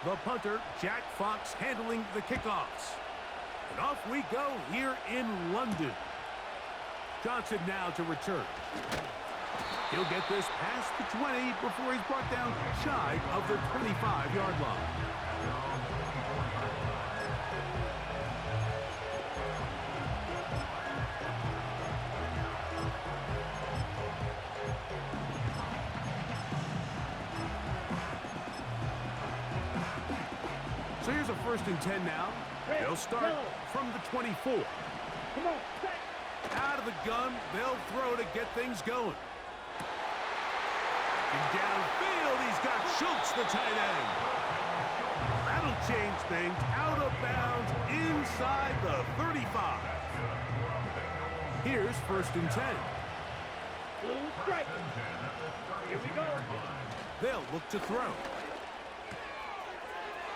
The punter, Jack Fox, handling the kickoffs. And off we go here in London. Johnson now to return. He'll get this past the 20 before he's brought down shy of the 25-yard line. So here's a 1st and 10 now. They'll start from the 24. Out of the gun, they'll throw to get things going. And downfield, he's got Schultz, the tight end. That'll change things. Out of bounds inside the 35. Here's 1st and 10. Here we go. They'll look to throw.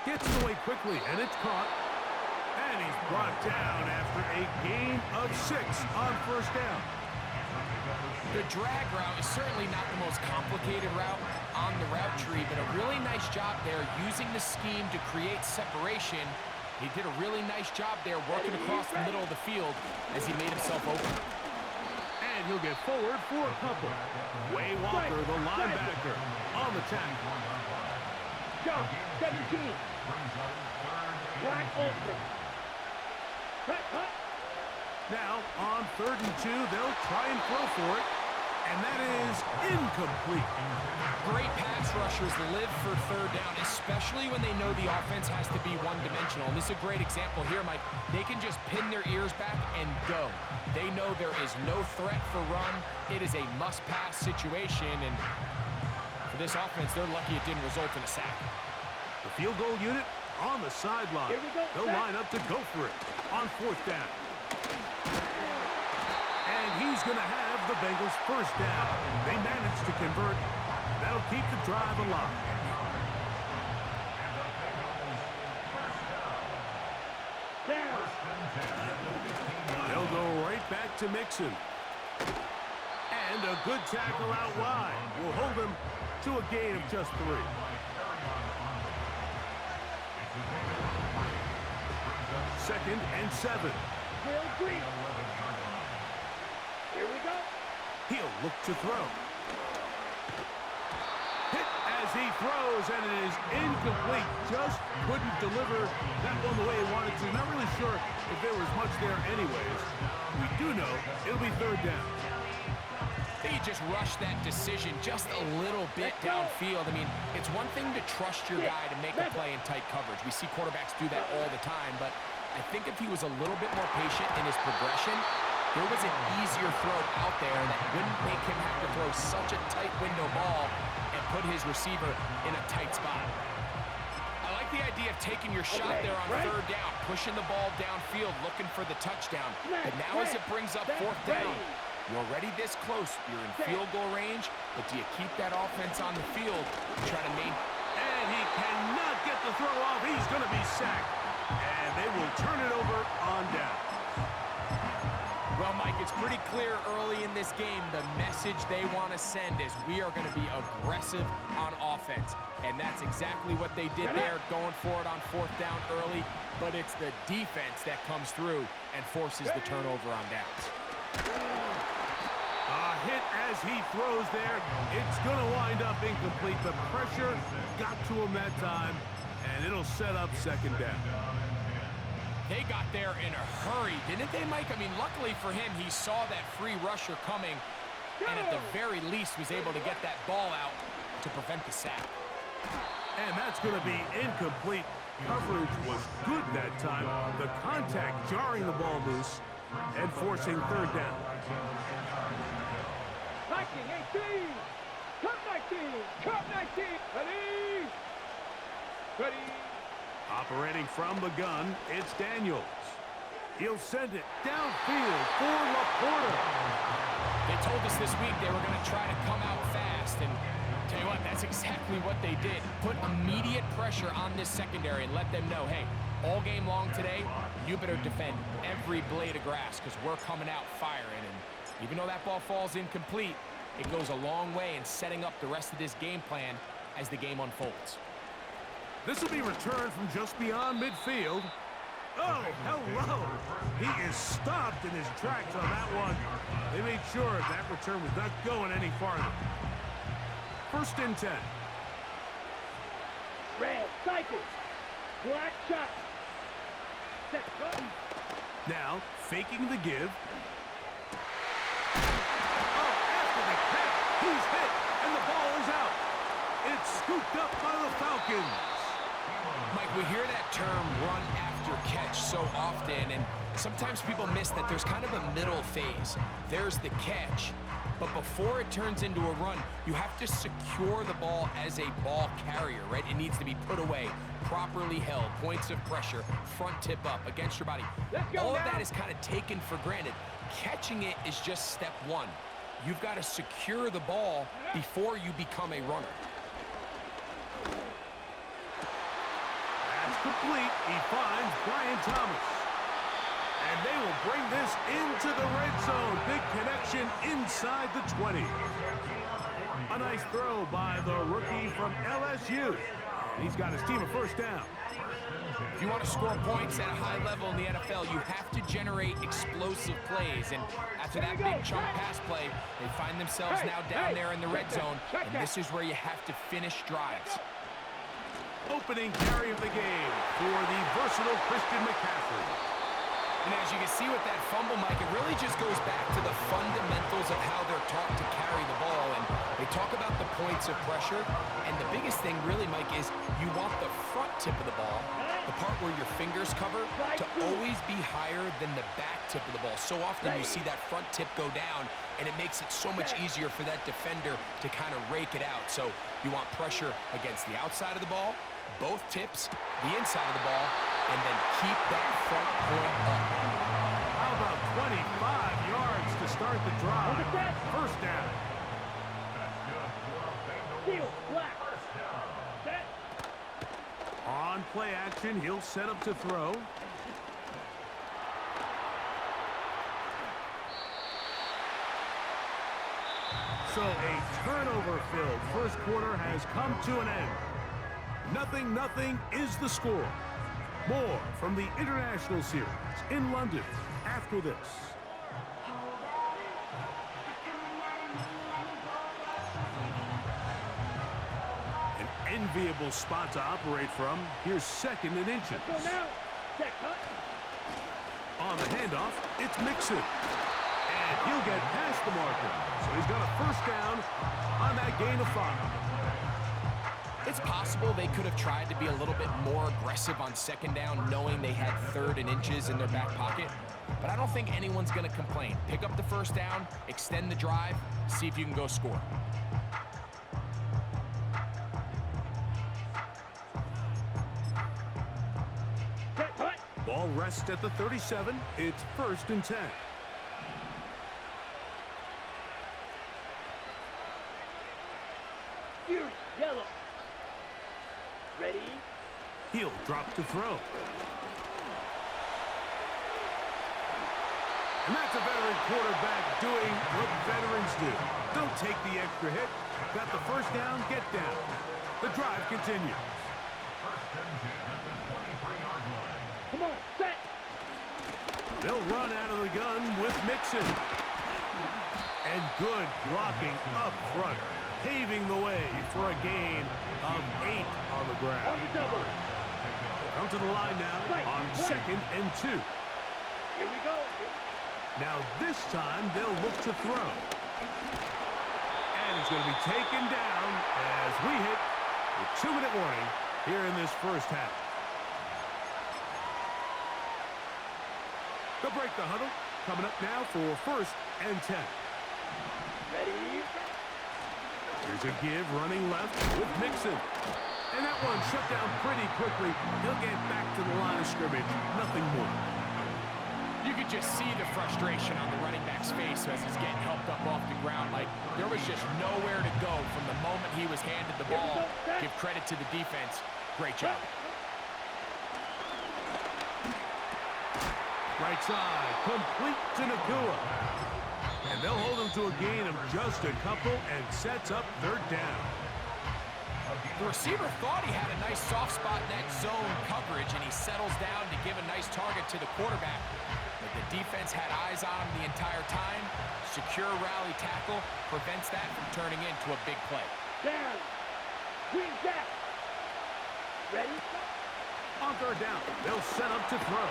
Gets it away quickly, and it's caught. And he's brought down after a gain of 6 on 1st down. The drag route is certainly not the most complicated route on the route tree, but a really nice job there using the scheme to create separation. He did a really nice job there working across the middle of the field as he made himself open. And he'll get forward for a couple. Way Walker, the linebacker, on the tackle. Go, 17. Black Ultra. Now, on 3rd and 2, they'll try and throw for it. And that is incomplete. Great pass rushers live for 3rd down, especially when they know the offense has to be one-dimensional. And this is a great example here, Mike. They can just pin their ears back and go. They know there is no threat for run. It is a must-pass situation. And for this offense, they're lucky it didn't result in a sack. The field goal unit on the sideline. They'll line up to go for it on 4th down. And he's going to have the Bengals 1st down. They managed to convert. That'll keep the drive alive. They'll go right back to Mixon. And a good tackle out wide will hold him to a gain of just 3. Second and 7. Here we go. He'll look to throw. Hit as he throws, and it is incomplete. Just couldn't deliver that one the way he wanted to. Not really sure if there was much there anyways. We do know it'll be 3rd down. They just rushed that decision just a little bit downfield. I mean, it's one thing to trust your guy to make a play in tight coverage. We see quarterbacks do that all the time, but I think if he was a little bit more patient in his progression, there was an easier throw out there that wouldn't make him have to throw such a tight window ball and put his receiver in a tight spot. I like the idea of taking your shot there on 3rd down, pushing the ball downfield, looking for the touchdown. But now as it brings up 4th down, you're already this close. You're in field goal range, but do you keep that offense on the field and try to maintain? And he cannot get the throw off. He's going to be sacked. And they will turn it over on down. Well, Mike, it's pretty clear early in this game the message they want to send is we are going to be aggressive on offense. And that's exactly what they did there, going for it on 4th down early. But it's the defense that comes through and forces the turnover on downs. A hit as he throws there. It's going to wind up incomplete. The pressure got to him that time, and it'll set up 2nd down. They got there in a hurry, didn't they, Mike? I mean, luckily for him, he saw that free rusher coming, and at the very least was able to get that ball out to prevent the sack. And that's going to be incomplete. Coverage was good that time. The contact jarring the ball loose and forcing 3rd down. 19, 18, cut 19, ready, ready. Operating from the gun, it's Daniels. He'll send it downfield for Laporta. They told us this week they were going to try to come out fast, and tell you what, that's exactly what they did. Put immediate pressure on this secondary and let them know, hey, all game long today, you better defend every blade of grass because we're coming out firing. And even though that ball falls incomplete, It goes a long way in setting up the rest of this game plan as the game unfolds. This will be returned from just beyond midfield. Oh, hello. He is stopped in his tracks on that one. They made sure that return was not going any farther. 1st and 10. Red, cycle. Black shot. Set, go. Now, faking the give. Oh, after the catch, he's hit, and the ball is out. It's scooped up by the Falcons. Mike, we hear that term run after catch so often, and sometimes people miss that there's kind of a middle phase. There's the catch, but before it turns into a run, you have to secure the ball as a ball carrier, right? It needs to be put away, properly held, points of pressure, front tip up against your body. All of that is kind of taken for granted. Catching it is just step one. You've got to secure the ball before you become a runner. That's complete. He finds Brian Thomas. And they will bring this into the red zone. Big connection inside the 20. A nice throw by the rookie from LSU. And he's got his team a 1st down. If you want to score points at a high level in the NFL, you have to generate explosive plays. And after that big chunk pass play, they find themselves now down there in the red zone. And this is where you have to finish drives. Opening carry of the game for the versatile Christian McCaffrey. And as you can see with that fumble, Mike, it really just goes back to the fundamentals of how they're taught to carry the ball. And they talk about the points of pressure. And the biggest thing really, Mike, is you want the front tip of the ball, the part where your fingers cover, to always be higher than the back tip of the ball. So often you see that front tip go down, and it makes it so much easier for that defender to kind of rake it out. So you want pressure against the outside of the ball, both tips, the inside of the ball, and then keep that front point up. How about 25 yards to start the drive? 1st down. Steal, black. Set. On play action, he'll set up to throw. So a turnover-filled 1st quarter has come to an end. 0-0 is the score. More from the International Series in London after this. An enviable spot to operate from. Here's 2nd and inches. Go now. Set, cut. On the handoff, it's Mixon. And he'll get past the marker. So he's got a 1st down on that gain of 5. It's possible they could have tried to be a little bit more aggressive on 2nd down, knowing they had 3rd and inches in their back pocket. But I don't think anyone's going to complain. Pick up the 1st down, extend the drive, see if you can go score. Set, cut. Ball rests at the 37. It's 1st and 10. Fury, yellow. Ready? He'll drop to throw. And that's a veteran quarterback doing what veterans do. Don't take the extra hit. Got the 1st down, get down. The drive continues. Come on, set. They'll run out of the gun with Mixon. And good blocking up front, paving the way for a gain of 8 on the ground. On the double. Come to the line now on 2nd and 2. Here we go. Now this time they'll look to throw. And it's going to be taken down as we hit the 2-minute warning here in this 1st half. They'll break the huddle. Coming up now for 1st and 10. Ready? Here's a give running left with Mixon. And that one shut down pretty quickly. He'll get back to the line of scrimmage. Nothing more. You could just see the frustration on the running back's face as he's getting helped up off the ground. Like, there was just nowhere to go from the moment he was handed the ball. Give credit to the defense. Great job. Right side, complete to Nakua. And they'll hold them to a gain of just a couple and sets up third down. The receiver thought he had a nice soft spot in that zone coverage, and he settles down to give a nice target to the quarterback. But the defense had eyes on him the entire time. Secure rally tackle prevents that from turning into a big play. Down. Green jack. Ready? On third down, they'll set up to throw.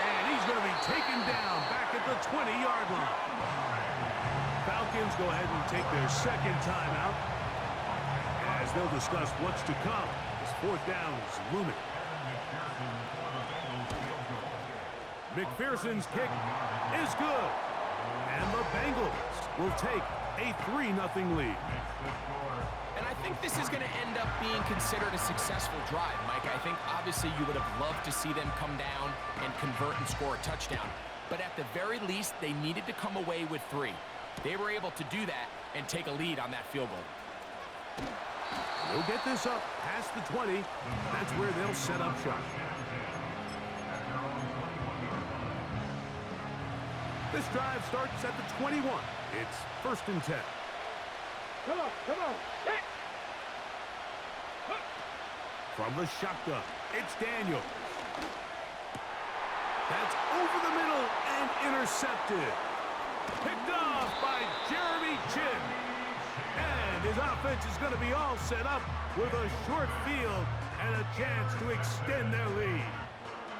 And he's going to be taken down back at the 20-yard line. Falcons go ahead and take their second timeout as they'll discuss what's to come. This fourth down is looming. McPherson's kick is good. And the Bengals will take a 3-0 lead. And I think this is going to end up being considered a successful drive, Mike. I think obviously you would have loved to see them come down and convert and score a touchdown. But at the very least, they needed to come away with 3. They were able to do that and take a lead on that field goal. They'll get this up past the 20. That's where they'll set up shop. This drive starts at the 21. It's 1st and 10. Come on, come on. Set. From the shotgun, it's Daniels. That's over the middle and intercepted. Picked off by Jeremy Chin. And his offense is going to be all set up with a short field and a chance to extend their lead.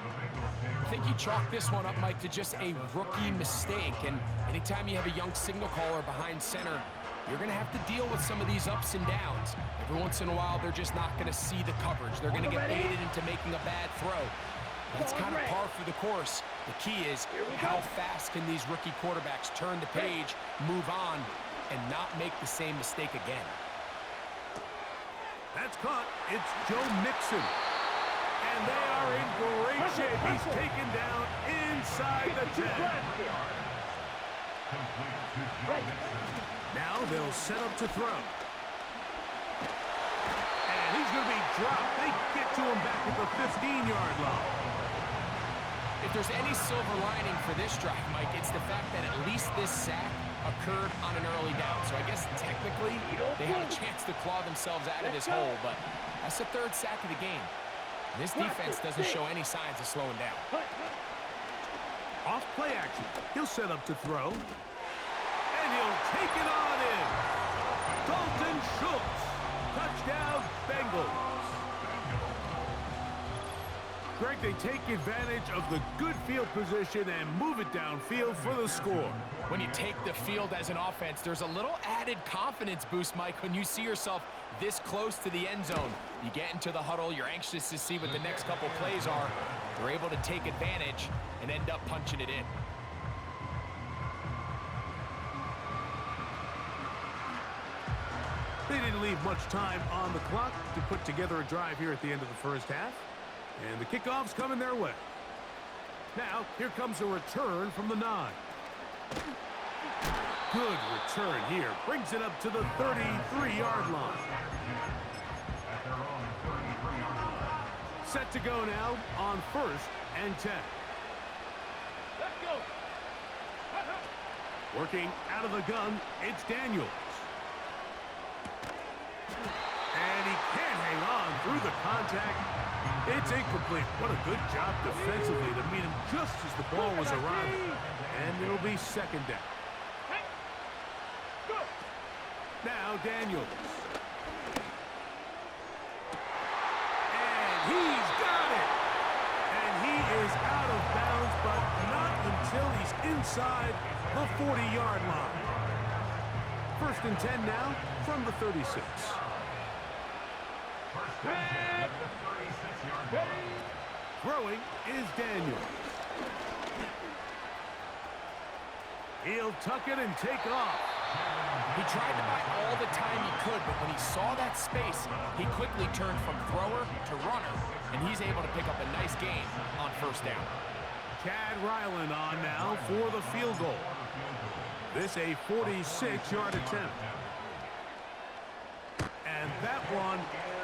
I think you chalk this one up, Mike, to just a rookie mistake. And anytime you have a young signal caller behind center, you're going to have to deal with some of these ups and downs. Every once in a while, they're just not going to see the coverage. They're going to get baited into making a bad throw. That's kind of par for the course. The key is how fast can these rookie quarterbacks turn the page, move on, and not make the same mistake again. That's caught. It's Joe Mixon. And they are in great shape. He's taken down inside the 10. Now they'll set up to throw. And he's going to be dropped. They get to him back at the 15-yard line. If there's any silver lining for this drive, Mike, it's the fact that at least this sack occurred on an early down. So I guess technically they had a chance to claw themselves out of this hole, but that's the 3rd sack of the game. This defense doesn't show any signs of slowing down. Off play action. He'll set up to throw. And he'll take it on in. Dalton Schultz. Touchdown, Bengals. Greg, they take advantage of the good field position and move it downfield for the score. When you take the field as an offense, there's a little added confidence boost, Mike, when you see yourself this close to the end zone. You get into the huddle, you're anxious to see what the next couple plays are. They're able to take advantage and end up punching it in. They didn't leave much time on the clock to put together a drive here at the end of the first half. And the kickoff's coming their way. Now, here comes a return from the 9. Good return here. Brings it up to the 33-yard line. Set to go now on 1st and 10. Let's go. Working out of the gun, it's Daniels. And he can't hang on through the contact. It's incomplete. What a good job defensively to meet him just as the ball was arriving. And it'll be 2nd down. Now Daniels. And he's got it. And he is out of bounds, but not until he's inside the 40-yard line. 1st and 10 now from the 36. Throwing is Daniels. He'll tuck it and take off. He tried to buy all the time he could, but when he saw that space, he quickly turned from thrower to runner, and he's able to pick up a nice gain on 1st down. Chad Ryland on now for the field goal. This a 46-yard attempt. And that one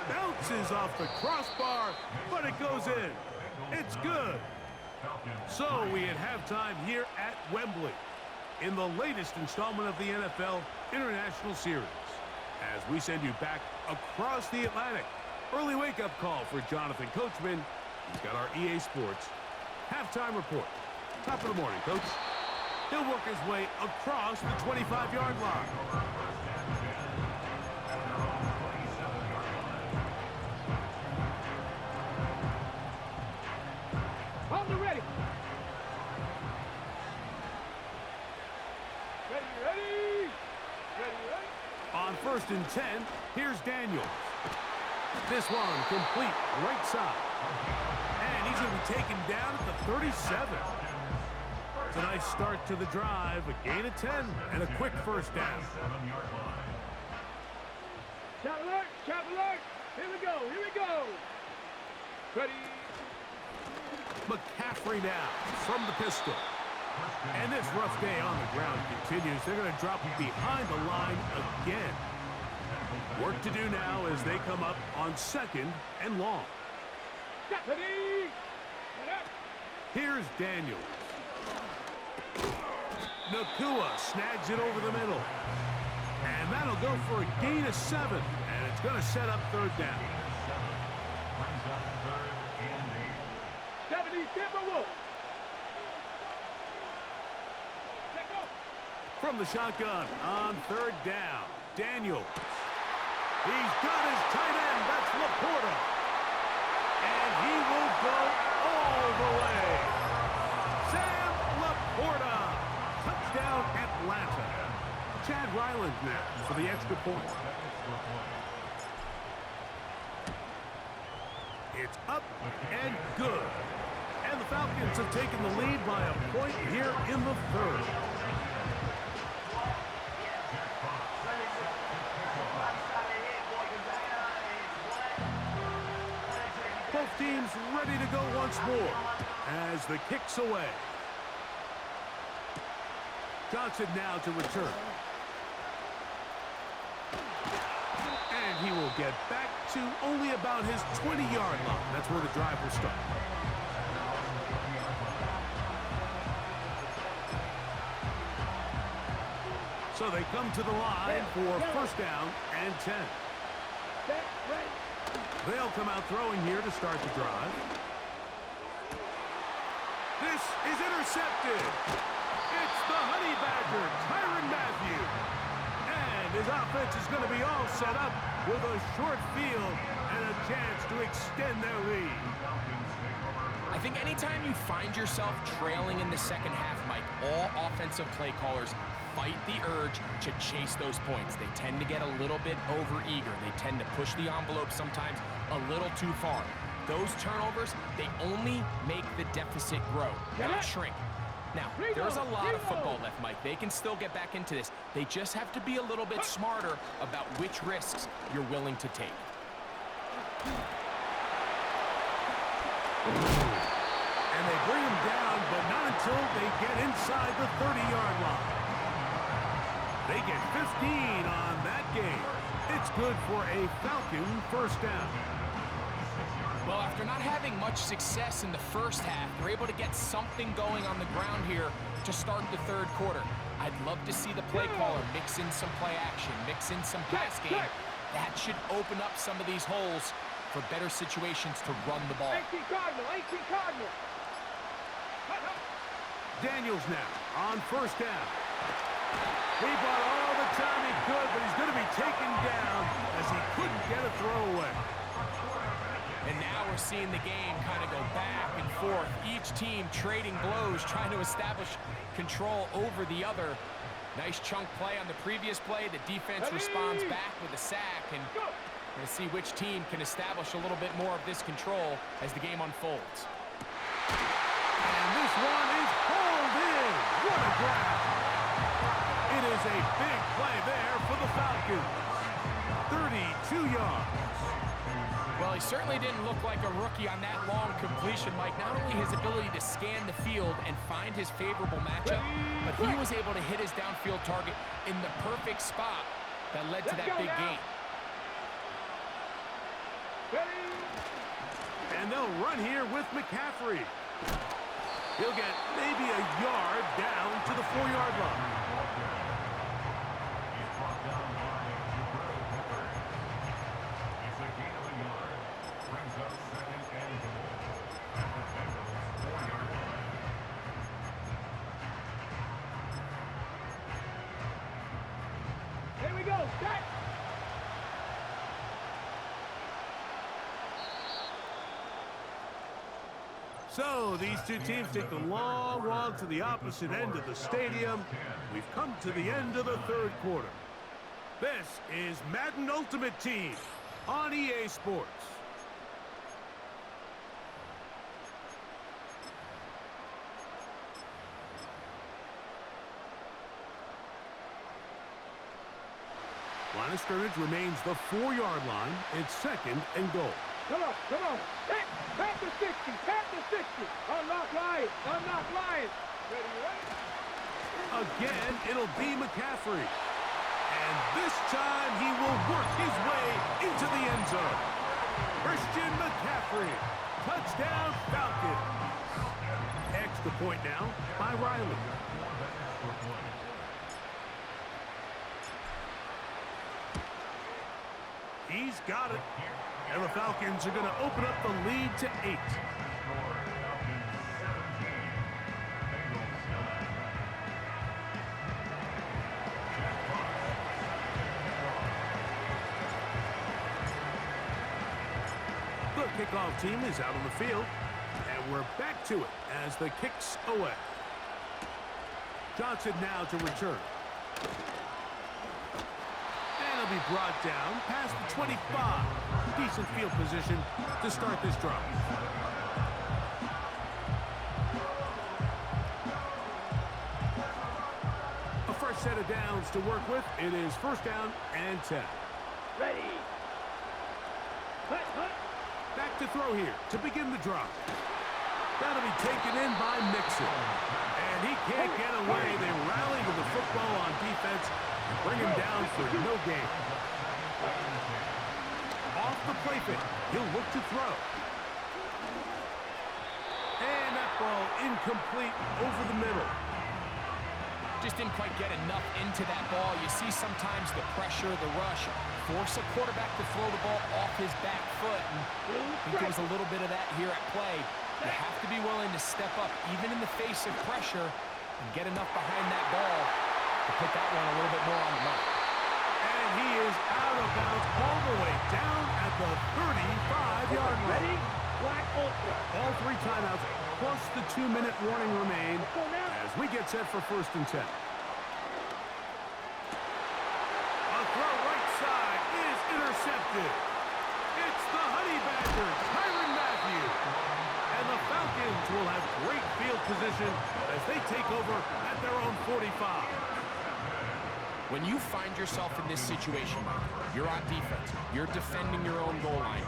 bounces off the crossbar, but it goes in. It's good. So we at halftime here at Wembley. in the latest installment of the NFL International Series. As we send you back across the Atlantic, early wake-up call for Jonathan Coachman. He's got our EA Sports halftime report. Top of the morning, Coach. He'll work his way across the 25-yard line. On the ready. Ready. On 1st and 10, here's Daniels. This one complete right side. And he's going to be taken down at the 37. It's a nice start to the drive, a gain of 10, and a quick first down. Trap alert. Here we go. Ready. McCaffrey now from the pistol. And this rough day on the ground continues. They're going to drop him behind the line again. Work to do now as they come up on 2nd and long. Ready. Here's Daniels. Nakua snags it over the middle. And that'll go for a gain of 7. And it's going to set up 3rd down. 70, Timberwolves. From the shotgun on 3rd down, Daniels. He's got his tight end. That's Laporta. And he will go all the way. Sam Laporta. Touchdown, Atlanta. Chad Ryland now for the extra point. It's up and good. And the Falcons have taken the lead by a point here in the 3rd. Both teams ready to go once more as the kick's away. Johnson now to return. And he will get back to only about his 20-yard line. That's where the drive will start. So they come to the line for 1st down and 10. They'll come out throwing here to start the drive. This is intercepted. It's the Honey Badger, Tyrann Mathieu. And his offense is going to be all set up with a short field and a chance to extend their lead. I think anytime you find yourself trailing in the 2nd half, Mike, all offensive play callers fight the urge to chase those points. They tend to get a little bit over-eager. They tend to push the envelope sometimes a little too far. Those turnovers, they only make the deficit grow, not shrink. Now, there's a lot of football left, Mike. They can still get back into this. They just have to be a little bit smarter about which risks you're willing to take. And they bring him down, but not until they get inside the 30-yard line. They get 15 on that game. It's good for a Falcon 1st down. Well, after not having much success in the 1st half, they're able to get something going on the ground here to start the 3rd quarter. I'd love to see the play caller mix in some play action, mix in some pass game. That should open up some of these holes for better situations to run the ball. 18 Cardinal. Daniels now on 1st down. He bought all the time he could, but he's going to be taken down as he couldn't get a throwaway. And now we're seeing the game kind of go back and forth. Each team trading blows, trying to establish control over the other. Nice chunk play on the previous play. The defense responds back with a sack, and we're going to see which team can establish a little bit more of this control as the game unfolds. And this one is pulled in. What a grab. It is a big play there for the Falcons. 32 yards. Well, he certainly didn't look like a rookie on that long completion, Mike. Not only his ability to scan the field and find his favorable matchup, but he was able to hit his downfield target in the perfect spot that led to that big gain. And they'll run here with McCaffrey. He'll get maybe a yard down to the 4-yard line. Here we go. Set. So these two teams take the long walk to the opposite end of the stadium. We've come to the end of the third quarter. This is Madden Ultimate Team on EA Sports. Line of scrimmage remains the 4-yard line. It's 2nd and goal. Come on, come on. Set. Pat the 60. Pat the 60. Unlock Lions. Unlock Lions. Ready, ready. Again, it'll be McCaffrey. And this time he will work his way into the end zone. Christian McCaffrey. Touchdown Falcons. Extra point now by Riley. He's got it. And the Falcons are going to open up the lead to 8. The kickoff team is out on the field. And we're back to it as the kick's away. Johnson now to return. Be brought down past the 25. Decent field position to start this drive. A first set of downs to work with. It is 1st down and 10. Ready. Hut, hut. Back to throw here to begin the drive. That'll be taken in by Mixon. And he can't get away. They rally to the football on defense and bring him down for no gain. Off the play fake. He'll look to throw. And that ball incomplete over the middle. Just didn't quite get enough into that ball. You see sometimes the pressure, the rush, force a quarterback to throw the ball off his back foot. And I think there was a little bit of that here at play. You have to be willing to step up, even in the face of pressure, and get enough behind that ball to put that one a little bit more on the mark. And he is out of bounds all the way down at the 35-yard line. Ready. Black Ultra. All 3 timeouts plus the 2-minute warning remain as we get set for 1st and 10. A throw right side is intercepted. It's the Honey Badgers, Tyrann Mathieu. And the Falcons will have great field position as they take over at their own 45. When you find yourself in this situation, you're on defense, you're defending your own goal line,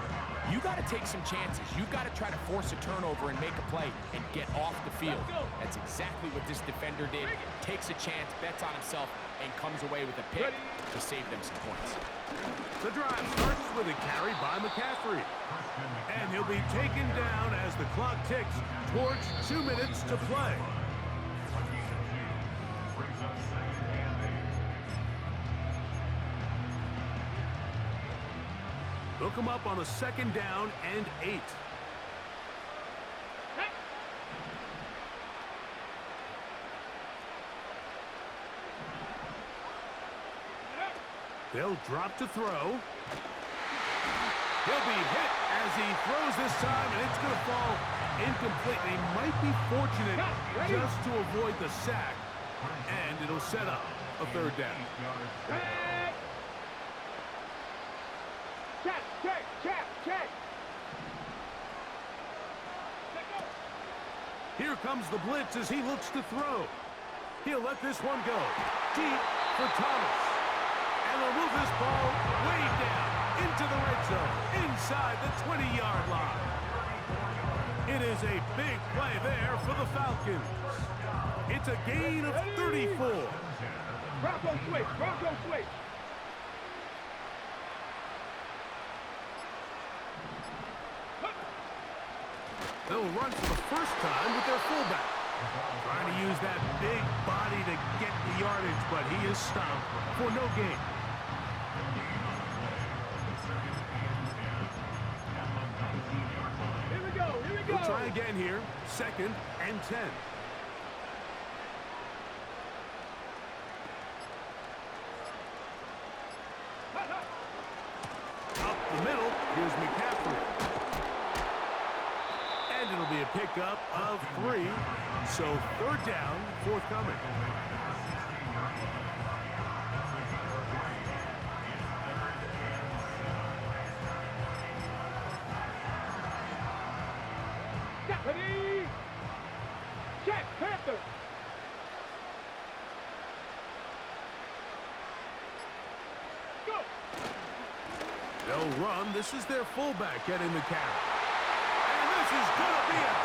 you got to take some chances. You've got to try to force a turnover and make a play and get off the field. That's exactly what this defender did. Takes a chance, bets on himself, and comes away with a pick to save them some points. The drive starts with a carry by McCaffrey. And he'll be taken down as the clock ticks towards 2 minutes to play. They'll come up on a 2nd down and 8. They'll drop to throw. He'll be hit as he throws this time, and it's going to fall incomplete. They might be fortunate just to avoid the sack, and it'll set up a 3rd down. Check, check, check, check. Here comes the blitz as he looks to throw. He'll let this one go. Deep for Thomas. And they'll move this ball way down into the red zone, inside the 20-yard line. It is a big play there for the Falcons. It's a gain of 34. Bronco switch, Bronco switch. They'll run for the first time with their fullback. Trying to use that big body to get the yardage, but he is stopped for no gain. Here we go. Here we go. We'll try again here. 2nd and 10. Up the middle, here's McCaffrey. And it'll be a pickup of 3. So 3rd down, forthcoming. Ready? Check, Panther. Go. They'll run. This is their fullback getting the carry. And this is going to be a